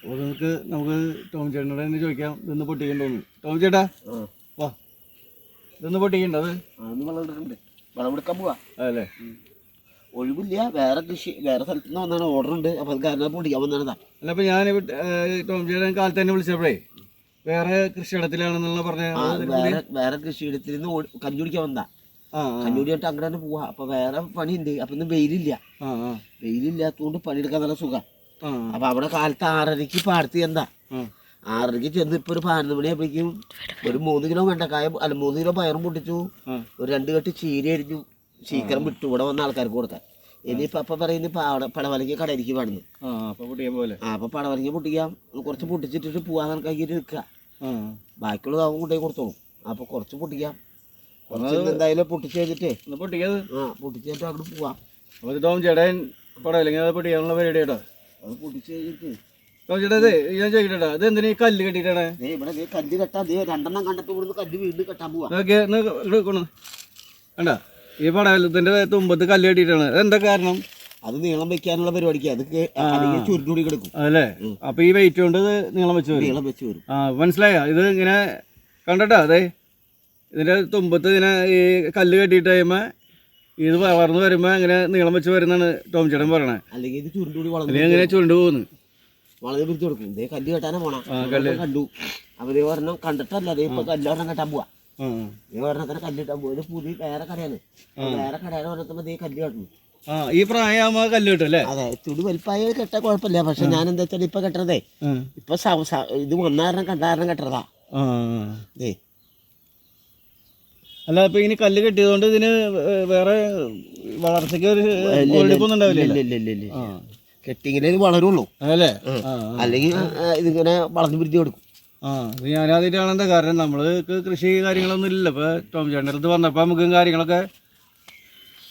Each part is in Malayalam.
അപ്പോൾ നമുക്ക് ടോം ചേട്ടനോട് തന്നെ ചോദിക്കാം, ഇതൊന്ന് പൊട്ടിക്കണ്ടോന്ന്. ടോം ചേട്ടാ വാ, ഇതൊന്ന് പൊട്ടിക്കണ്ട. അത് വിളവെടുക്കാൻ പോവാ അതല്ലേ? ഒഴിവില്ല, വേറെ സ്ഥലത്ത് നിന്ന് വന്നാണ് ഓർഡർ ഉണ്ട്. അപ്പൊ അത് കാരണം പൊടിക്കാൻ വന്നതാ. അല്ല, അപ്പൊ ഞാൻ ടോം ചേട്ടൻ കാലത്ത് തന്നെ വിളിച്ചപ്പോഴേ വേറെ കൃഷിയിടത്തിലാണെന്നുള്ള പറഞ്ഞ വേറെ കൃഷിയിടത്തിൽ നിന്ന് കഞ്ഞി കുടിക്കാൻ വന്നതാ. കഞ്ഞി കുടിയായിട്ട് അങ്ങനെ തന്നെ പോവാ. അപ്പൊ വേറെ പണിയുണ്ട്. അപ്പൊ ഇന്ന് വെയിലില്ലാത്തതുകൊണ്ട് പണിയെടുക്കാൻ നല്ല സുഖം. അപ്പൊ അവിടെ കാലത്ത് 6:30 പാടത്ത് എന്താ 6:30 ചെന്ന് ഇപ്പൊ ഒരു 11 മണിയാകുമ്പോഴേക്കും ഒരു 3 കിലോ വെണ്ടക്കായ 3 കിലോ പയറും പൊട്ടിച്ചു, ഒരു 2 കെട്ട് ചീര അരിഞ്ഞു, ശീക്കരം വിട്ടു ഇവിടെ വന്ന ആൾക്കാർക്ക് കൊടുക്കാൻ. ഇനിയിപ്പോ അപ്പൊ പറയുന്നത് ഇപ്പൊ അവിടെ പടവലങ്ങ കടയിലേക്ക് വേണമെന്ന്. അപ്പൊ പടവലങ്ങ പൊട്ടിക്കാം, കുറച്ച് പൊട്ടിച്ചിട്ടിട്ട് പോവാൻ കണക്കാക്കിട്ട് നിൽക്കുക. ബാക്കിയുള്ളത് അവൻ കൊണ്ടുപോയി കൊടുത്തോളും. അപ്പൊ കുറച്ച് പൊട്ടിക്കാം, കുറച്ച് എന്തായാലും പൊട്ടിച്ച് കഴിഞ്ഞിട്ടേ പൊട്ടിച്ചിട്ട് അങ്ങോട്ട് പോവാം. ടോം ചേട്ടൻ പടവലങ്ങ പൊട്ടിക്കാനുള്ള പരിപാടി കേട്ടോ. അത് പൊട്ടിച്ച് കഴിഞ്ഞിട്ട് ടോം ചേട്ടാ ഞാൻ ചോദിക്കട്ടാ, ഇത് എന്തിനാ ഈ കല്ല് കെട്ടിട്ടാണ്? ഇവിടെ കല്ല് കെട്ടാ 2 കണ്ടപ്പോ ഇവിടുന്ന് കല്ല് വീണ്ടും കെട്ടാൻ പോവാ. വേണ്ട, ഈ പടവലത്തിന്റെ തുമ്പത്ത് കല്ല് കെട്ടിട്ടാണ്. എന്താ കാരണം? അത് നീളം വെക്കാനുള്ള പരിപാടിക്ക് അത് ചുരുണ്ടുകൂടി കിടക്കും. അതല്ലേ? അപ്പൊ ഈ വെയിറ്റ് കൊണ്ട് നീളം വെച്ച് വരും. മനസ്സിലായോ? ഇത് ഇങ്ങനെ കണ്ടട്ടാ, അതെ ഇതിന്റെ തുമ്പത്ത് ഇങ്ങനെ ഈ കല്ല് കെട്ടിയിട്ട് കഴിയുമ്പോ ഇത് വളർന്നു വരുമ്പോ ഇങ്ങനെ നീളം വെച്ച് വരുന്നാണ് ടോം ചേട്ടൻ പറയണേ. അല്ലെങ്കിൽ ഇത് ചുരുണ്ടുകൂടി ഇങ്ങനെ ചുരുണ്ടു പോകുന്നു. വളരെ പിടിച്ചു കൊടുക്കും. ഇതേ കല്ല് കെട്ടാനേ പോണം. കണ്ടു അവര് ഒരെണ്ണം കണ്ടിട്ടല്ല, അതേ ഇപ്പൊ കല്ലൊരെണ്ണം കെട്ടാൻ പോവാ. ഒരെണ്ണത്തിന് കല്ലിട്ടാൻ പോവാ. ഇത് പുതിയ വേറെ കടയാണ്. വേറെ കടയാണ് ഒരെണ്ണത്തുമ്പോ ഇതേ കല്ല് കെട്ടണം. ഈ പ്രായമാകുമ്പോ കല്ല് കിട്ടും അല്ലേ? അതെ, തുടി വലിപ്പായ കെട്ടാൻ കുഴപ്പമില്ല. പക്ഷെ ഞാൻ എന്താ വെച്ചാൽ ഇപ്പൊ കെട്ടണതേ ഇപ്പൊ ഇത് 1 കണ്ടാരണം കെട്ടണതാ. അല്ല, അപ്പൊ ഇനി കല്ല് കെട്ടിയതുകൊണ്ട് ഇതിന് വേറെ വളർച്ചയ്ക്ക് ഒരു കെട്ടിങ്ങനെ ഇത് വളരുള്ളൂ അല്ലേ? അല്ലെങ്കിൽ ഇതിങ്ങനെ വളർന്നു പിരിഞ്ഞു കൊടുക്കും. ഞാനാദ്യമായിട്ടാണ്. എന്താ കാരണം, നമ്മൾക്ക് കൃഷി കാര്യങ്ങളൊന്നും ഇല്ല. ഇപ്പൊ ടോം ചേട്ടൻ്റെ അടുത്ത് വന്നപ്പോ നമുക്കും കാര്യങ്ങളൊക്കെ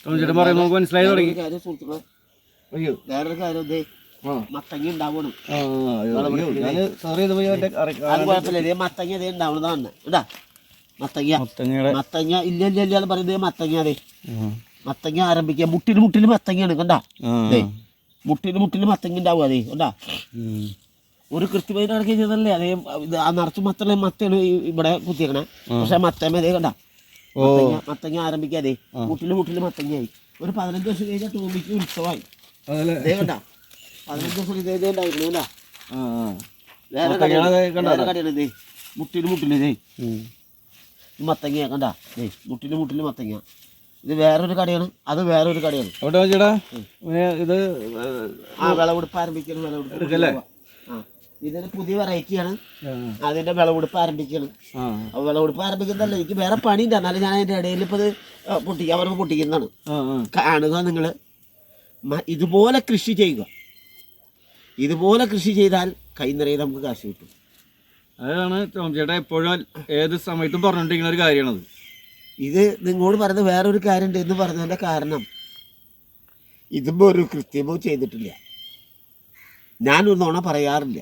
ടോം ചേട്ടൻ പറയുമ്പോൾ നമുക്ക് മനസ്സിലായി തുടങ്ങി. വേറൊരു കാര്യം, മത്തങ്ങ ഉണ്ടാവണം. കുഴപ്പമില്ല, മത്തങ്ങ അതേ ഉണ്ടാവണതാണ്. ഇതാ മത്തങ്ങ ഇല്ല പറയുന്നത്. മത്തങ്ങ അതെ, മത്തങ്ങ ആരംഭിക്കുക. മുട്ടിന് മത്തങ്ങയാണ് കണ്ടാ. മുട്ടിന് മത്തങ്ങ ഉണ്ടാവും. അതേ കണ്ടാ, ഒരു കൃത്യമായിട്ട് നടക്കുകയും ചെയ്തല്ലേ. അതേ നിറച്ച് മത്തയാണ് ഇവിടെ കുത്തിയേക്കണേ. പക്ഷെ മത്തമ്മ അതേ കണ്ടാ, മത്തങ്ങ ആരംഭിക്കുക. അതേ മുട്ടിന് മത്തങ്ങയായി. ഒരു 15 ദിവസം കഴിഞ്ഞാൽ ടോമിക്ക് ഉത്സവമായി. അതേ കണ്ടാ, 15 ദിവസം ഇതേ ഉണ്ടായിരുന്നു കണ്ടാ. വേറെ കടയാണ് ഇതേ മുട്ടിന് മത്തങ്ങ കണ്ടാ. മുട്ടിന് മത്തങ്ങ. ഇത് വേറൊരു കടയാണ്, അത് വേറൊരു കടയാണ്. ഇത് വിളവെടുപ്പ് ആരംഭിക്കണം. ഇതിന് പുതിയ വെറൈറ്റിയാണ്. അതിന്റെ വിളവെടുപ്പ് ആരംഭിക്കണം. അപ്പൊ വിളവെടുപ്പ് ആരംഭിക്കുന്നതല്ല, എനിക്ക് വേറെ പണി ഉണ്ട്. എന്നാലും ഞാൻ അതിന്റെ ഇടയിൽ ഇപ്പൊ ഇത് പൊട്ടിക്കുന്നതാണ്. കാണുക നിങ്ങള്. ഇതുപോലെ കൃഷി ചെയ്യുക. ഇതുപോലെ കൃഷി ചെയ്താൽ കൈ നിറയെ നമുക്ക് കാശ് കിട്ടും. അതാണ് ടോം ചേട്ടാ എപ്പോഴും ഏത് സമയത്തും പറഞ്ഞിട്ടിരിക്കുന്ന ഒരു കാര്യമാണത്. ഇത് നിങ്ങളോട് പറയുന്നത് വേറൊരു കാര്യമുണ്ട് എന്ന് പറഞ്ഞതിൻ്റെ കാരണം, ഇതുമ്പോൾ ഒരു കൃത്യമോ ചെയ്തിട്ടില്ല. ഞാനൊരു നുണ പറയാറില്ല.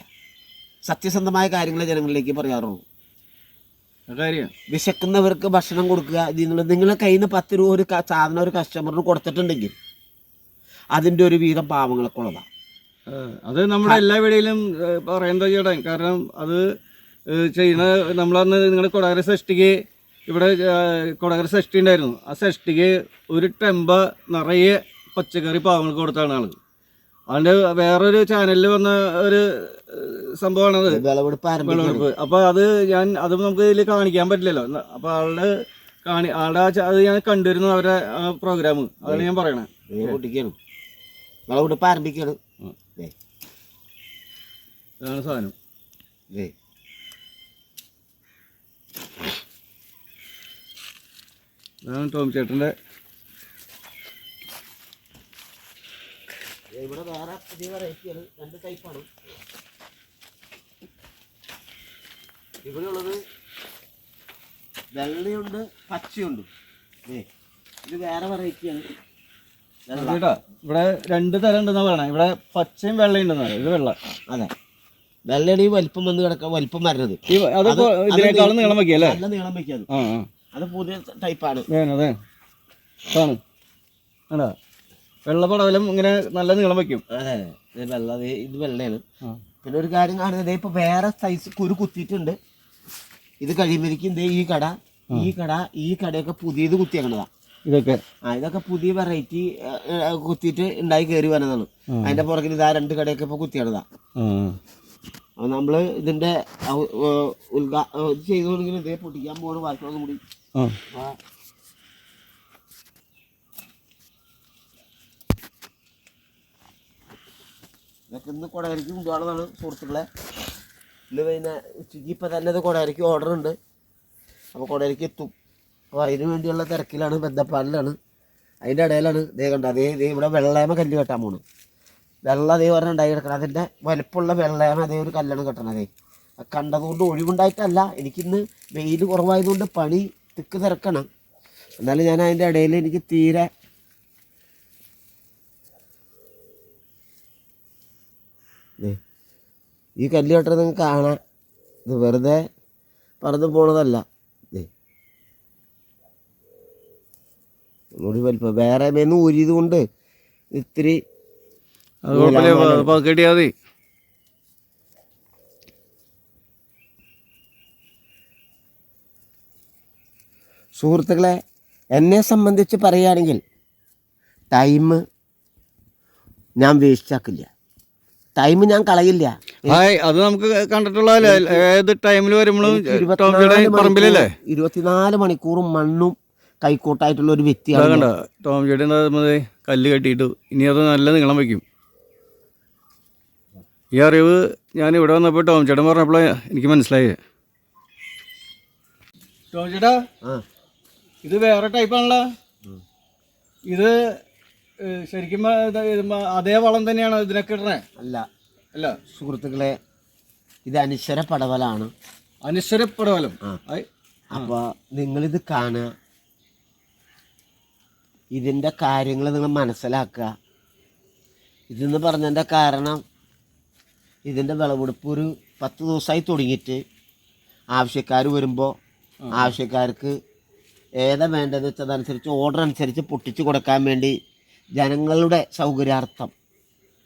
സത്യസന്ധമായ കാര്യങ്ങളെ ജനങ്ങളിലേക്ക് പറയാറുള്ളൂ. വിശക്കുന്നവർക്ക് ഭക്ഷണം കൊടുക്കുക. നിങ്ങളെ കയ്യിൽ നിന്ന് 10 രൂപ ഒരു സാധനം ഒരു കസ്റ്റമറിന് കൊടുത്തിട്ടുണ്ടെങ്കിൽ അതിൻ്റെ ഒരു വീതം പാവങ്ങൾക്കുള്ളതാണ്. അത് നമ്മുടെ എല്ലാ വീടിലും പറയുന്നത് ചേട്ടാ. കാരണം അത് ചെയ്യുന്ന നമ്മളന്ന് നിങ്ങളുടെ കൊടകര ഷഷ്ടിക്ക് ഇവിടെ കൊടകര ഷഷ്ടി ഉണ്ടായിരുന്നു. ആ ഷഷ്ടിക്ക് ഒരു ടെമ്പ നിറയെ പച്ചക്കറി പാവങ്ങൾക്ക് കൊടുത്താണ് ആള്. അതിൻ്റെ വേറൊരു ചാനലിൽ വന്ന ഒരു സംഭവമാണത്, വിളവെടുപ്പ്. അപ്പോൾ അത് നമുക്ക് ഇതിൽ കാണിക്കാൻ പറ്റില്ലല്ലോ. അപ്പോൾ ആളുടെ അത് ഞാൻ കണ്ടിരുന്നു അവരുടെ പ്രോഗ്രാം. അതാണ് ഞാൻ പറയണേ. വിളവെടുപ്പ് ആരംഭിക്കണം. ഇതാണ് സാധനം. ഇതാണ് ടോം ചേട്ടൻ്റെ. ഇവിടെ വേറെ പുതിയ വെറൈറ്റിയാണ്. 2 ടൈപ്പാണ് ഇവിടെ ഉള്ളത്. വെള്ളയുണ്ട്, പച്ചയുണ്ട്. ഇത് വേറെ വെറൈറ്റിയാണ്. ഇവിടെ 2 തരം ഉണ്ടെന്നാ പറയണേ. ഇവിടെ പച്ചയും വെള്ളയും ഉണ്ടെന്നാ. ഇത് വെള്ള. അതെ, വെള്ളയാണ് ഈ വലിപ്പം വന്ന് കിടക്കാൻ വലിപ്പം വരുന്നത്. ഇതിനേക്കാളും നീളം വയ്ക്കല്ലേ? നല്ല നീളം വയ്ക്കാത്. അത് പുതിയ ടൈപ്പാണ്. അതെ വെള്ള പടവലം ഇങ്ങനെ നല്ല നീളം വയ്ക്കും. അതെ അതെ, ഇത് വെള്ള, ഇത് വെള്ളയാണ്. പിന്നെ ഒരു കാര്യം കാണുന്നത്, ഇപ്പൊ വേറെ സൈസ് കുരു കുത്തിയിട്ടുണ്ട്. ഇത് കഴിയുമ്പോഴേക്കും ഈ കടയൊക്കെ പുതിയത് കുത്തിയേക്കണതാ ഇതൊക്കെ. ഇതൊക്കെ പുതിയ വെറൈറ്റി കുത്തിയിട്ട് ഉണ്ടായി കയറി വരുന്നതാണ്. അതിന്റെ പുറകിൽ ഇതാ 2 കടയൊക്കെ ഇപ്പൊ കുത്തിയാണതാ. അപ്പൊ നമ്മള് ഇതിന്റെ ചെയ്തോണെങ്കിൽ ഇതേ പൊട്ടിക്കാൻ പോണ ബാക്കിയൊന്നും കൂടി. ഇതൊക്കെ ഇന്ന് കൊടകരയ്ക്ക് കൊണ്ടുപോകണമെന്നാണ് സുഹൃത്തുക്കളെ. ഇന്ന് പിന്നെ ഉച്ചയ്ക്ക് ഇപ്പം തന്നെ ഇത് കൊടകരയ്ക്ക് ഓർഡർ ഉണ്ട്. അപ്പോൾ കൊടകരയ്ക്ക് എത്തും. അപ്പോൾ അതിന് വേണ്ടിയുള്ള തിരക്കിലാണ്, ബന്ധപ്പാടിലാണ്. അതിൻ്റെ ഇടയിലാണ് ദേ കണ്ട, അതേ ഇവിടെ വെള്ളയമ കല്ല് കെട്ടാൻ പോണ്. വെള്ള അതേ പറഞ്ഞാൽ ഉണ്ടായി കിടക്കണം. അതിൻ്റെ വലിപ്പമുള്ള വെള്ളയമ അതേ ഒരു കല്ലാണ് കെട്ടണതേ. കണ്ടതുകൊണ്ട് ഒഴിവുണ്ടായിട്ടല്ല, എനിക്കിന്ന് വെയിൽ കുറവായതുകൊണ്ട് പണി തിക്ക് തിരക്കണം. എന്നാലും ഞാൻ അതിൻ്റെ ഇടയിൽ എനിക്ക് തീരെ ഈ കല്ല് കെട്ടത് നിങ്ങൾക്ക് കാണാം. ഇത് വെറുതെ പറന്ന് പോണതല്ല. ഒന്നുകൂടി വലിപ്പം വേറെ മേന്ന് ഊരിയത് കൊണ്ട് ഇത്തിരി കിട്ടിയാൽ മതി. സുഹൃത്തുക്കളെ, എന്നെ സംബന്ധിച്ച് പറയുകയാണെങ്കിൽ ടൈം ഞാൻ വേസ്റ്റ് ആക്കില്ല, ടൈം ഞാൻ കളയില്ല. അത് നമുക്ക് കണ്ടിട്ടുള്ളതല്ലേ, ഏത് ടൈമിൽ വരുമ്പോഴും 24 മണിക്കൂറും മണ്ണും കൈക്കോട്ടായിട്ടുള്ള ഒരു വ്യക്തിയാണ് ടോം ചേട്ടൻ. കല്ല് കെട്ടിയിട്ടു ഇനി അത് നല്ല നീളം വയ്ക്കും. ഈ അറിവ് ഞാൻ ഇവിടെ വന്നപ്പോൾ ടോം ചേട്ടൻ പറഞ്ഞപ്പോഴേ എനിക്ക് മനസ്സിലായത്. ടോം ചേട്ടാ, ഇത് വേറെ ടൈപ്പാണല്ലോ. ഇത് ശരിക്കും അതേ വളം തന്നെയാണ് ഇതിനൊക്കെ ഇടണേ? അല്ല സുഹൃത്തുക്കളെ, ഇത് അനിശ്വര പടവലാണ്. അനിശ്വര പടവലം. അപ്പോൾ നിങ്ങളിത് കാണുക, ഇതിൻ്റെ കാര്യങ്ങൾ നിങ്ങൾ മനസ്സിലാക്കുക. ഇതെന്ന് പറഞ്ഞതിൻ്റെ കാരണം, ഇതിൻ്റെ വിളവെടുപ്പ് ഒരു 10 ദിവസമായി തുടങ്ങിയിട്ട് ആവശ്യക്കാർ വരുമ്പോൾ ആവശ്യക്കാർക്ക് ഏതാ വേണ്ടതെന്ന് വെച്ചാൽ അതനുസരിച്ച് ഓർഡർ അനുസരിച്ച് പൊട്ടിച്ച് കൊടുക്കാൻ വേണ്ടി ജനങ്ങളുടെ സൗകര്യാർത്ഥം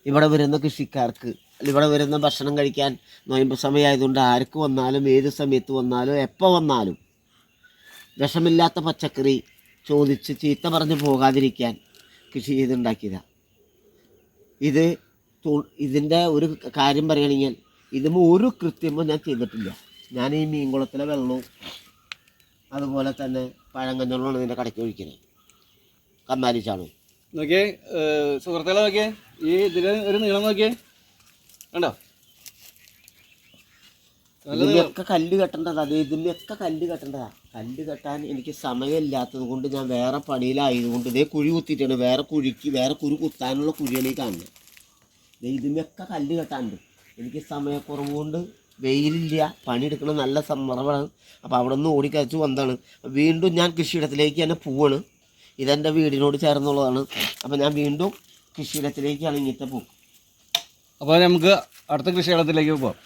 ഇവിടെ വരുന്ന കൃഷിക്കാർക്ക്, ഇവിടെ വരുന്ന ഭക്ഷണം കഴിക്കാൻ നോയമ്പ് സമയമായതുകൊണ്ട് ആർക്ക് വന്നാലും ഏത് സമയത്ത് വന്നാലും എപ്പോൾ വന്നാലും വിഷമില്ലാത്ത പച്ചക്കറി ചോദിച്ച് ചീത്ത പറഞ്ഞ് പോകാതിരിക്കാൻ കൃഷി ചെയ്തുണ്ടാക്കിയതാണ്. ഇതിൻ്റെ ഒരു കാര്യം പറയുകയാണെങ്കിൽ ഇതുമ്പോൾ ഒരു കൃത്യമോ ഞാൻ ചെയ്തിട്ടില്ല. ഞാൻ ഈ മീൻകുളത്തിലെ വെള്ളവും അതുപോലെ തന്നെ പഴങ്കഞ്ഞോളമാണ് ഇതിൻ്റെ കടയ്ക്ക് ഒഴിക്കുന്നത്. കന്നാലിച്ചാണ്. നോക്കിയേ സുഹൃത്തുക്കളെ, നോക്കിയേ ഈ ഇതിന് ഒരു നീളം നോക്കിയേ, കണ്ടോ? ഇതിൻ്റെയൊക്കെ കല്ല് കെട്ടേണ്ടതാ. ഇതിൻ്റെയൊക്കെ കല്ല് കെട്ടേണ്ടതാ. കല്ല് കെട്ടാൻ എനിക്ക് സമയമില്ലാത്തത് കൊണ്ട് ഞാൻ വേറെ പണിയിലായതുകൊണ്ട് ഇതേ കുഴി കുത്തിയിട്ടാണ്. വേറെ കുരു കുത്താനുള്ള കുഴിയാണ് ഈ കാണുന്നത്. ഇതിൻ്റെയൊക്കെ കല്ല് കെട്ടാനുണ്ട്. എനിക്ക് സമയക്കുറവ് കൊണ്ട് വെയിലില്ല, പണിയെടുക്കണം, നല്ല സമ്മർദ്ദമാണ്. അപ്പോൾ അവിടെ നിന്ന് ഓടിക്കഴിച്ച് വന്നതാണ്. വീണ്ടും ഞാൻ കൃഷിയിടത്തിലേക്ക് തന്നെ പോവാണ്. ഇതെൻ്റെ വീടിനോട് ചേർന്നുള്ളതാണ്. അപ്പോൾ ഞാൻ വീണ്ടും കൃഷിയിടത്തിലേക്കാണ് ഇങ്ങനത്തെ പോകും. അപ്പോൾ നമുക്ക് അടുത്ത കൃഷിയിടത്തിലേക്ക് പോകാം.